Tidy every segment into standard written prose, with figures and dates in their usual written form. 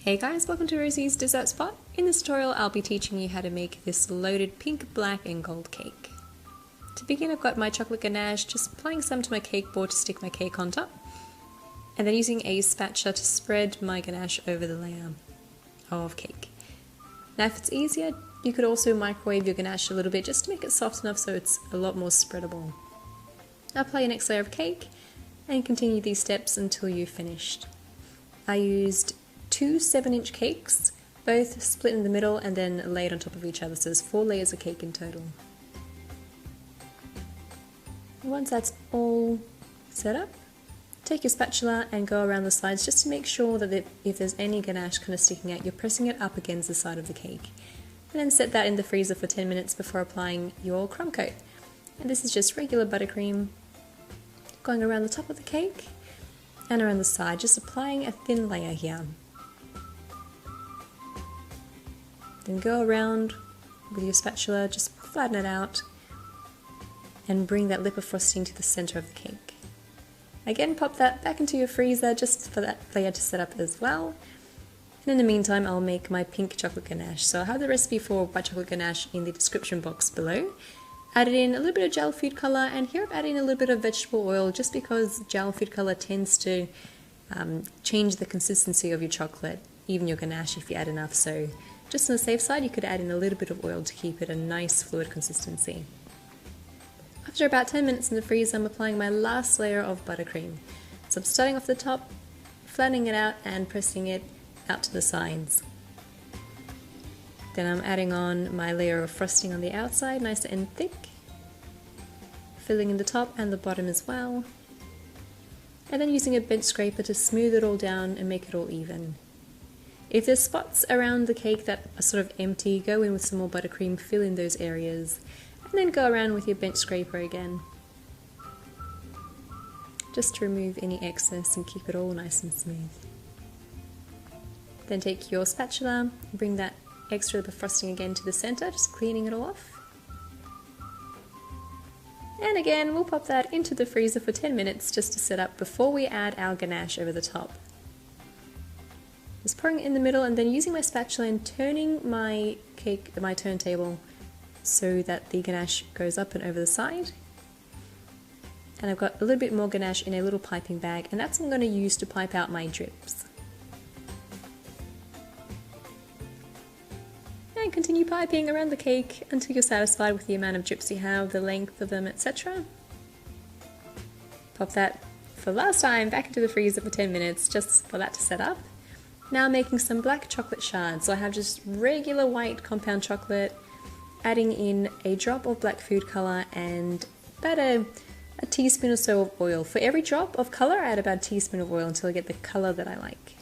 Hey guys, welcome to Rosie's Dessert Spot. In this tutorial I'll be teaching you how to make this loaded pink, black and gold cake. To begin, I've got my chocolate ganache, just applying some to my cake board to stick my cake on top, and then using a spatula to spread my ganache over the layer of cake. Now if it's easier, you could also microwave your ganache a little bit just to make it soft enough so it's a lot more spreadable. Apply your next layer of cake and continue these steps until you've finished. I used 2 7-inch cakes, both split in the middle and then laid on top of each other, so there's 4 layers of cake in total. Once that's all set up, take your spatula and go around the sides just to make sure that if there's any ganache kind of sticking out, you're pressing it up against the side of the cake. And then set that in the freezer for 10 minutes before applying your crumb coat. And this is just regular buttercream going around the top of the cake and around the side, just applying a thin layer here. Then go around with your spatula, just flatten it out and bring that lip of frosting to the center of the cake. Again, pop that back into your freezer just for that layer to set up as well. And in the meantime, I'll make my pink chocolate ganache. So I have the recipe for white chocolate ganache in the description box below. Added in a little bit of gel food color, and here I've added in a little bit of vegetable oil just because gel food color tends to change the consistency of your chocolate, even your ganache if you add enough. So just on the safe side, you could add in a little bit of oil to keep it a nice fluid consistency. After about 10 minutes in the freezer, I'm applying my last layer of buttercream. So I'm starting off the top, flattening it out and pressing it out to the sides. Then I'm adding on my layer of frosting on the outside, nice and thick, filling in the top and the bottom as well. And then using a bench scraper to smooth it all down and make it all even. If there's spots around the cake that are sort of empty, go in with some more buttercream, fill in those areas, and then go around with your bench scraper again, just to remove any excess and keep it all nice and smooth. Then take your spatula, bring that extra bit of frosting again to the center, just cleaning it all off. And again, we'll pop that into the freezer for 10 minutes just to set up before we add our ganache over the top. Just pouring it in the middle and then using my spatula and turning my turntable so that the ganache goes up and over the side. And I've got a little bit more ganache in a little piping bag, and that's what I'm going to use to pipe out my drips. And continue piping around the cake until you're satisfied with the amount of drips you have, the length of them, etc. Pop that for last time back into the freezer for 10 minutes just for that to set up. Now I'm making some black chocolate shards. So I have just regular white compound chocolate, adding in a drop of black food color and about a teaspoon or so of oil. For every drop of color, I add about a teaspoon of oil until I get the color that I like.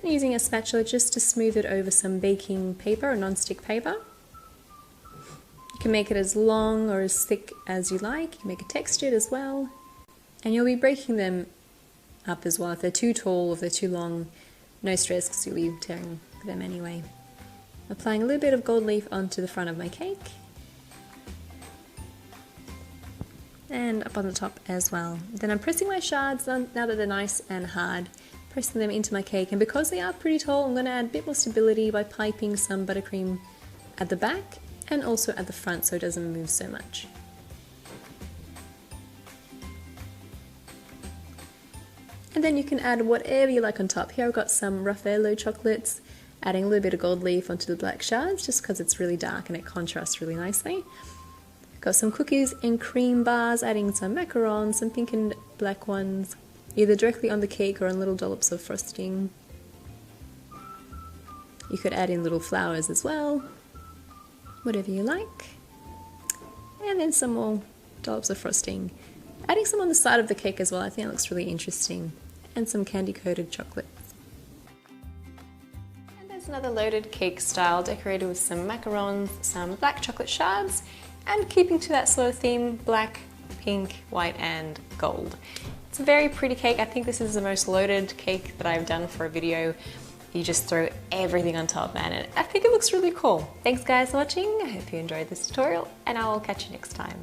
And using a spatula just to smooth it over some baking paper or non-stick paper. You can make it as long or as thick as you like. You can make it textured as well. And you'll be breaking them up as well. If they're too tall or if they're too long, no stress because you'll be tearing them anyway. Applying a little bit of gold leaf onto the front of my cake. And up on the top as well. Then I'm pressing my shards now that they're nice and hard, pressing them into my cake. And because they are pretty tall, I'm going to add a bit more stability by piping some buttercream at the back and also at the front so it doesn't move so much. And then you can add whatever you like on top. Here I've got some Raffaello chocolates, adding a little bit of gold leaf onto the black shards just because it's really dark and it contrasts really nicely. Got some cookies and cream bars, adding some macarons, some pink and black ones, either directly on the cake or on little dollops of frosting. You could add in little flowers as well, whatever you like. And then some more dollops of frosting. Adding some on the side of the cake as well, I think that looks really interesting. And some candy coated chocolates. And there's another loaded cake style decorated with some macarons, some black chocolate shards, and keeping to that sort of theme, black, pink, white and gold. It's a very pretty cake. I think this is the most loaded cake that I've done for a video. You just throw everything on top, man, and I think it looks really cool. Thanks guys for watching. I hope you enjoyed this tutorial and I will catch you next time.